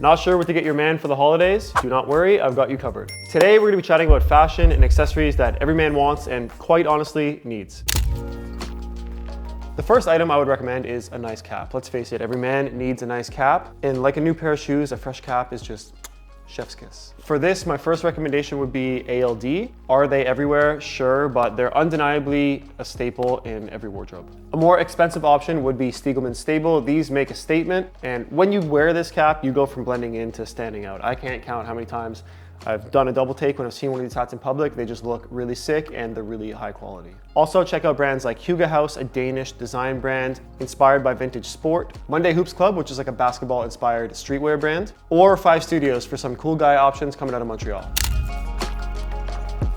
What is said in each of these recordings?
Not sure what to get your man for the holidays? Do not worry, I've got you covered. Today, we're gonna be chatting about fashion and accessories that every man wants and quite honestly needs. The first item I would recommend is a nice cap. Let's face it, every man needs a nice cap. And like a new pair of shoes, a fresh cap is just chef's kiss. For this, my first recommendation would be ALD. Are they everywhere? Sure, but they're undeniably a staple in every wardrobe. A more expensive option would be Stiegelmann Stable. These make a statement, and when you wear this cap, you go from blending in to standing out. I can't count how many times I've done a double take when I've seen one of these hats in public. They just look really sick and they're really high quality. Also check out brands like Hugo House, a Danish design brand inspired by vintage sport. Monday Hoops Club, which is like a basketball inspired streetwear brand. Or 5 Studios for some cool guy options coming out of Montreal.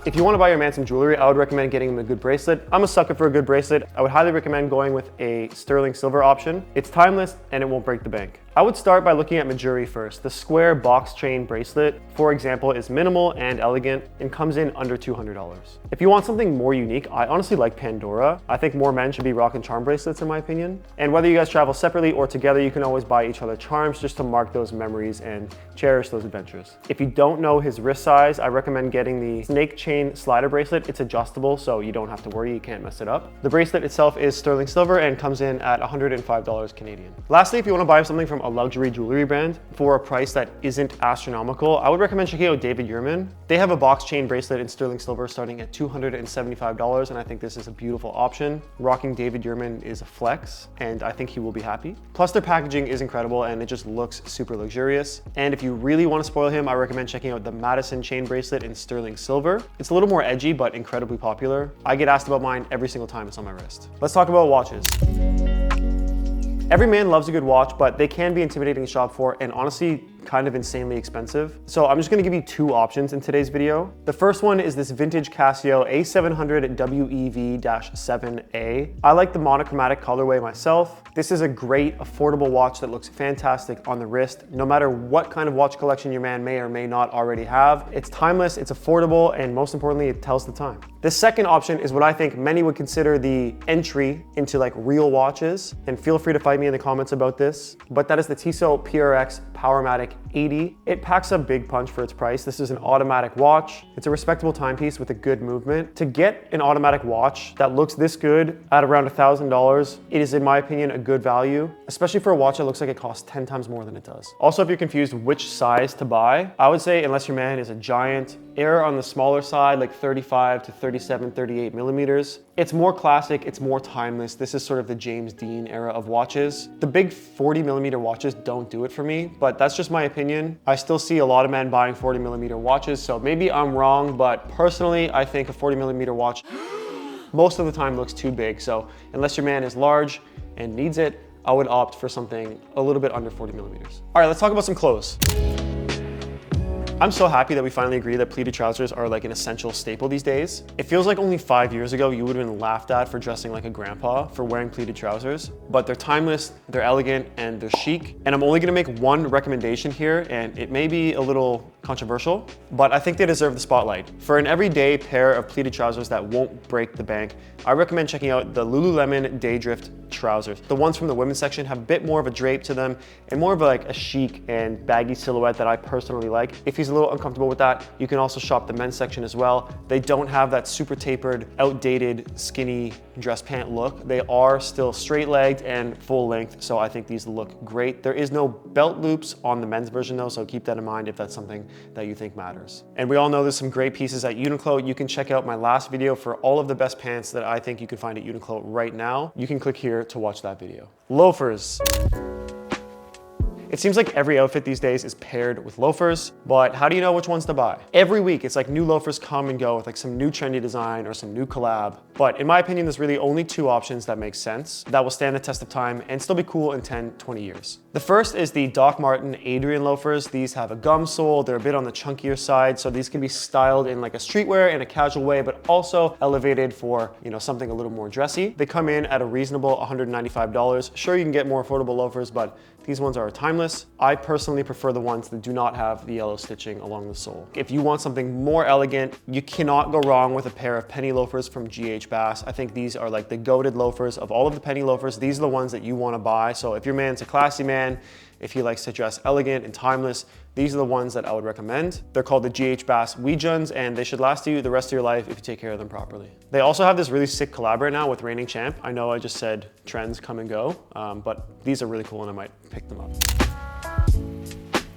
If you want to buy your man some jewelry, I would recommend getting him a good bracelet. I'm a sucker for a good bracelet. I would highly recommend going with a sterling silver option. It's timeless and it won't break the bank. I would start by looking at Majuri first. The square box chain bracelet, for example, is minimal and elegant and comes in under $200. If you want something more unique, I honestly like Pandora. I think more men should be rocking charm bracelets in my opinion. And whether you guys travel separately or together, you can always buy each other charms just to mark those memories and cherish those adventures. If you don't know his wrist size, I recommend getting the snake chain slider bracelet. It's adjustable, so you don't have to worry, you can't mess it up. The bracelet itself is sterling silver and comes in at $105 Canadian. Lastly, if you want to buy something from a luxury jewelry brand for a price that isn't astronomical, I would recommend checking out David Yurman. They have a box chain bracelet in sterling silver starting at $275, and I think this is a beautiful option. Rocking David Yurman is a flex, and I think he will be happy. Plus their packaging is incredible and it just looks super luxurious. And if you really want to spoil him, I recommend checking out the Madison chain bracelet in sterling silver. It's a little more edgy, but incredibly popular. I get asked about mine every single time it's on my wrist. Let's talk about watches. Every man loves a good watch, but they can be intimidating to shop for and honestly kind of insanely expensive. So I'm just gonna give you 2 options in today's video. The first one is this vintage Casio A700 WEV-7A. I like the monochromatic colorway myself. This is a great affordable watch that looks fantastic on the wrist, no matter what kind of watch collection your man may or may not already have. It's timeless, it's affordable, and most importantly, it tells the time. The second option is what I think many would consider the entry into like real watches, and feel free to fight me in the comments about this, but that is the Tissot PRX Powermatic 80. It packs a big punch for its price. This is an automatic watch. It's a respectable timepiece with a good movement. To get an automatic watch that looks this good at around $1,000, it is in my opinion a good value, especially for a watch that looks like it costs 10 times more than it does. Also, if you're confused which size to buy, I would say unless your man is a giant, err on the smaller side, like 35 to 37, 38 millimeters. It's more classic, it's more timeless. This is sort of the James Dean era of watches. The big 40 millimeter watches don't do it for me, but that's just my opinion. I still see a lot of men buying 40 millimeter watches, so maybe I'm wrong, but personally, I think a 40 millimeter watch most of the time looks too big. So unless your man is large and needs it, I would opt for something a little bit under 40 millimeters. All right, let's talk about some clothes. I'm so happy that we finally agree that pleated trousers are like an essential staple these days. It feels like only 5 years ago you would have been laughed at for dressing like a grandpa for wearing pleated trousers, but they're timeless, they're elegant, and they're chic. And I'm only gonna make one recommendation here, and it may be a little controversial, but I think they deserve the spotlight. For an everyday pair of pleated trousers that won't break the bank, I recommend checking out the Lululemon Daydrift trousers. The ones from the women's section have a bit more of a drape to them and more of like a chic and baggy silhouette that I personally like. If he's a little uncomfortable with that, you can also shop the men's section as well. They don't have that super tapered, outdated, skinny dress pant look. They are still straight-legged and full length, so I think these look great. There is no belt loops on the men's version though, so keep that in mind if that's something that you think matters. And we all know there's some great pieces at Uniqlo. You can check out my last video for all of the best pants that I think you can find at Uniqlo right now. You can click here to watch that video. Loafers. It seems like every outfit these days is paired with loafers, but how do you know which ones to buy? Every week, it's like new loafers come and go with like some new trendy design or some new collab. But in my opinion, there's really only 2 options that make sense, that will stand the test of time and still be cool in 10, 20 years. The first is the Doc Marten Adrian loafers. These have a gum sole, they're a bit on the chunkier side, so these can be styled in like a streetwear in a casual way, but also elevated for, you know, something a little more dressy. They come in at a reasonable $195. Sure, you can get more affordable loafers, but these ones are timeless. I personally prefer the ones that do not have the yellow stitching along the sole. If you want something more elegant, you cannot go wrong with a pair of penny loafers from GH GH Bass. I think these are like the goated loafers of all of the penny loafers. These are the ones that you want to buy. So if your man's a classy man, if he likes to dress elegant and timeless, these are the ones that I would recommend. They're called the GH Bass Weejuns, and they should last you the rest of your life if you take care of them properly. They also have this really sick collab right now with Reigning Champ. I know I just said trends come and go, but these are really cool and I might pick them up.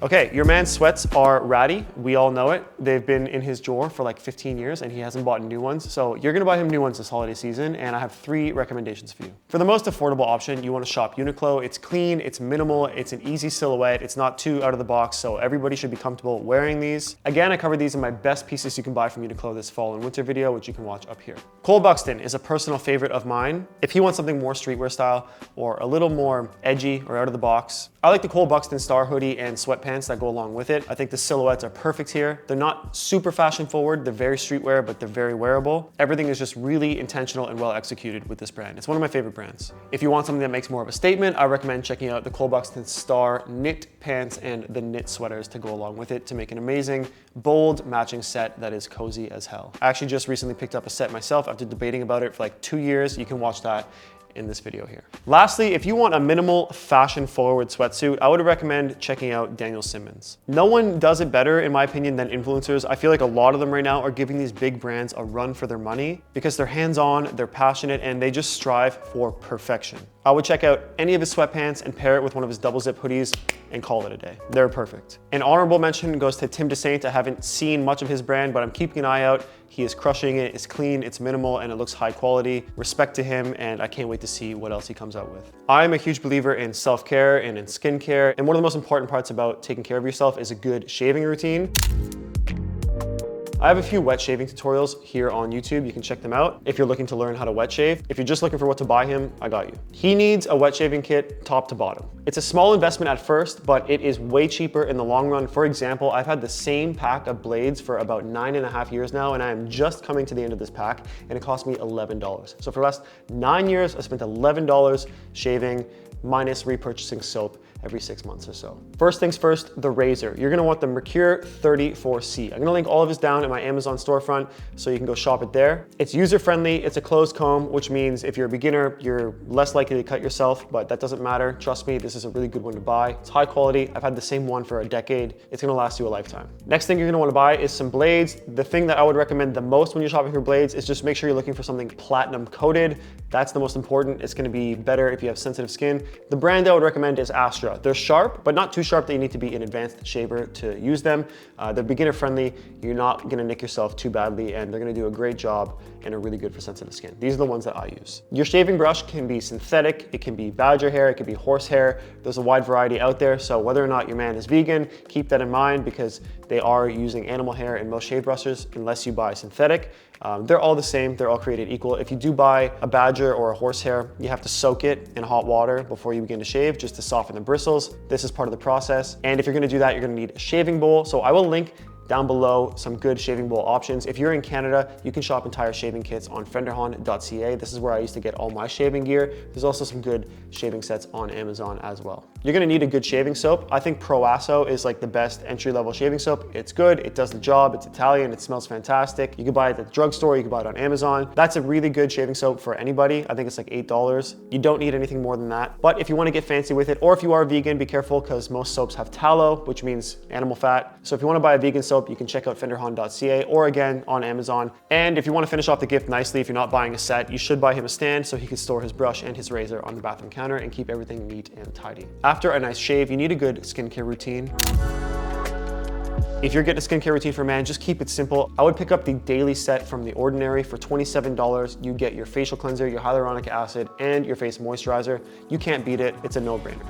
Okay, your man's sweats are ratty. We all know it. They've been in his drawer for like 15 years and he hasn't bought new ones. So you're gonna buy him new ones this holiday season, and I have 3 recommendations for you. For the most affordable option, you wanna shop Uniqlo. It's clean, it's minimal, it's an easy silhouette, it's not too out of the box, so everybody should be comfortable wearing these. Again, I covered these in my best pieces you can buy from Uniqlo this fall and winter video, which you can watch up here. Cole Buxton is a personal favorite of mine. If he wants something more streetwear style or a little more edgy or out of the box, I like the Cole Buxton Star hoodie and sweatpants that go along with it. I think the silhouettes are perfect here. They're not super fashion forward, they're very streetwear, but they're very wearable. Everything is just really intentional and well executed with this brand. It's one of my favorite brands. If you want something that makes more of a statement, I recommend checking out the Cole Buxton Star knit pants and the knit sweaters to go along with it to make an amazing, bold matching set that is cozy as hell. I actually just recently picked up a set myself after debating about it for like 2 years. You can watch that in this video here. Lastly, if you want a minimal fashion forward sweatsuit, I would recommend checking out Daniel Simmons. No one does it better, in my opinion, than influencers. I feel like a lot of them right now are giving these big brands a run for their money because they're hands-on, they're passionate, and they just strive for perfection. I would check out any of his sweatpants and pair it with one of his double zip hoodies and call it a day. They're perfect. An honorable mention goes to Tim DeSaint. I haven't seen much of his brand, but I'm keeping an eye out. He is crushing it. It's clean, it's minimal, and it looks high quality. Respect to him, and I can't wait to see what else he comes out with. I'm a huge believer in self-care and in skincare, and one of the most important parts about taking care of yourself is a good shaving routine. I have a few wet shaving tutorials here on YouTube. You can check them out if you're looking to learn how to wet shave. If you're just looking for what to buy him, I got you. He needs a wet shaving kit top to bottom. It's a small investment at first, but it is way cheaper in the long run. For example, I've had the same pack of blades for about 9.5 years now, and I am just coming to the end of this pack, and it cost me $11. So for the last 9 years, I spent $11 shaving minus repurchasing soap every 6 months or so. First things first, the razor. You're gonna want the Mercure 34C. I'm gonna link all of this down in my Amazon storefront so you can go shop it there. It's user-friendly, it's a closed comb, which means if you're a beginner, you're less likely to cut yourself, but that doesn't matter. Trust me, this is a really good one to buy. It's high quality. I've had the same one for a decade. It's gonna last you a lifetime. Next thing you're gonna wanna buy is some blades. The thing that I would recommend the most when you're shopping for blades is just make sure you're looking for something platinum coated. That's the most important. It's gonna be better if you have sensitive skin. The brand I would recommend is Astra. They're sharp, but not too sharp that you need to be an advanced shaver to use them. They're beginner friendly. You're not gonna nick yourself too badly, and they're gonna do a great job and are really good for sensitive skin. These are the ones that I use. Your shaving brush can be synthetic, it can be badger hair, it can be horse hair. There's a wide variety out there, so whether or not your man is vegan, keep that in mind because they are using animal hair in most shave brushes unless you buy synthetic. They're all the same, they're all created equal. If you do buy a badger or a horsehair, you have to soak it in hot water before you begin to shave just to soften the bristles. This is part of the process. And if you're gonna do that, you're gonna need a shaving bowl. So I will link down below some good shaving bowl options. If you're in Canada, you can shop entire shaving kits on fenderhon.ca. This is where I used to get all my shaving gear. There's also some good shaving sets on Amazon as well. You're gonna need a good shaving soap. I think Proasso is like the best entry-level shaving soap. It's good, it does the job, it's Italian, it smells fantastic. You can buy it at the drugstore, you can buy it on Amazon. That's a really good shaving soap for anybody. I think it's like $8. You don't need anything more than that. But if you wanna get fancy with it, or if you are vegan, be careful because most soaps have tallow, which means animal fat. So if you wanna buy a vegan soap, you can check out fenderhon.ca or again on Amazon. And if you want to finish off the gift nicely, if you're not buying a set, you should buy him a stand so he can store his brush and his razor on the bathroom counter and keep everything neat and tidy. After a nice shave, you need a good skincare routine. If you're getting a skincare routine for a man, just keep it simple. I would pick up the daily set from The Ordinary for $27. You get your facial cleanser, your hyaluronic acid, and your face moisturizer. You can't beat it. It's a no-brainer.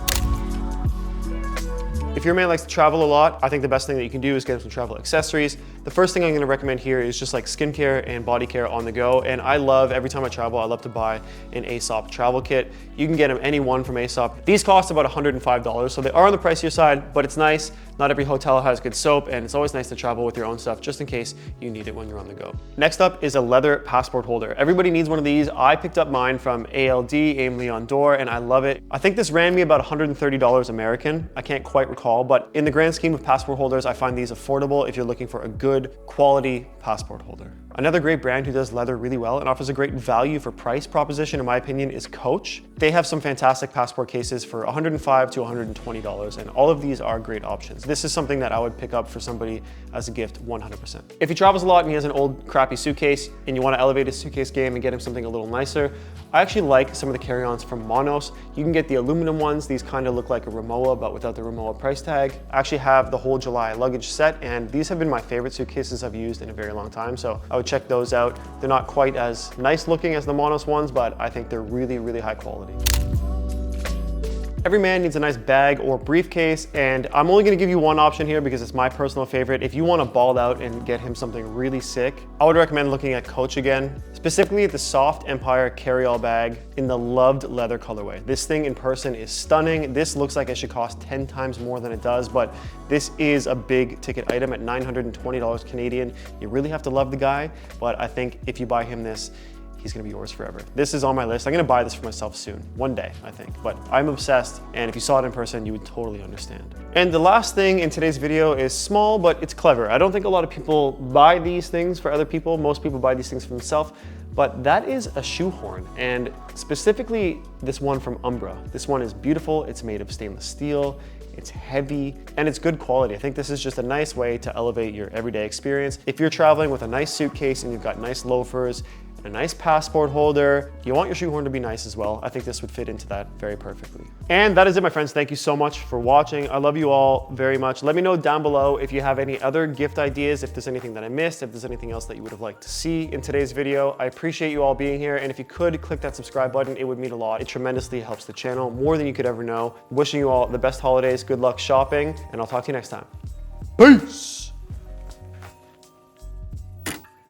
If your man likes to travel a lot, I think the best thing that you can do is get him some travel accessories. The first thing I'm gonna recommend here is just like skincare and body care on the go. And I love, every time I travel, I love to buy an Aesop travel kit. You can get them any one from Aesop. These cost about $105, so they are on the pricier side, but it's nice. Not every hotel has good soap, and it's always nice to travel with your own stuff just in case you need it when you're on the go. Next up is a leather passport holder. Everybody needs one of these. I picked up mine from ALD, Aim Leon Dore, and I love it. I think this ran me about $130 American. I can't quite recall, but in the grand scheme of passport holders, I find these affordable if you're looking for a good quality passport holder. Another great brand who does leather really well and offers a great value for price proposition, in my opinion, is Coach. They have some fantastic passport cases for $105 to $120, and all of these are great options. This is something that I would pick up for somebody as a gift 100%. If he travels a lot and he has an old crappy suitcase and you want to elevate his suitcase game and get him something a little nicer, I actually like some of the carry-ons from Monos. You can get the aluminum ones. These kind of look like a Rimowa, but without the Rimowa price tag. I actually have the whole July luggage set, and these have been my favorite suitcases I've used in a very long time, so I would check those out. They're not quite as nice looking as the Monos ones, but I think they're really, really high quality. Every man needs a nice bag or briefcase, and I'm only gonna give you one option here because it's my personal favorite. If you wanna ball out and get him something really sick, I would recommend looking at Coach again, specifically the Soft Empire carry-all bag in the loved leather colorway. This thing in person is stunning. This looks like it should cost 10 times more than it does, but this is a big ticket item at $920 Canadian. You really have to love the guy, but I think if you buy him this, he's gonna be yours forever. This is on my list. I'm gonna buy this for myself soon, one day, I think. But I'm obsessed, and if you saw it in person, you would totally understand. And the last thing in today's video is small, but it's clever. I don't think a lot of people buy these things for other people. Most people buy these things for themselves, but that is a shoehorn, and specifically this one from Umbra. This one is beautiful. It's made of stainless steel. It's heavy, and it's good quality. I think this is just a nice way to elevate your everyday experience. If you're traveling with a nice suitcase and you've got nice loafers, a nice passport holder, you want your shoehorn to be nice as well. I think this would fit into that very perfectly. And that is it, my friends. Thank you so much for watching. I love you all very much. Let me know down below if you have any other gift ideas, if there's anything that I missed, if there's anything else that you would have liked to see in today's video. I appreciate you all being here, and if you could click that subscribe button, it would mean a lot. It tremendously helps the channel, more than you could ever know. Wishing you all the best holidays, good luck shopping, and I'll talk to you next time. Peace!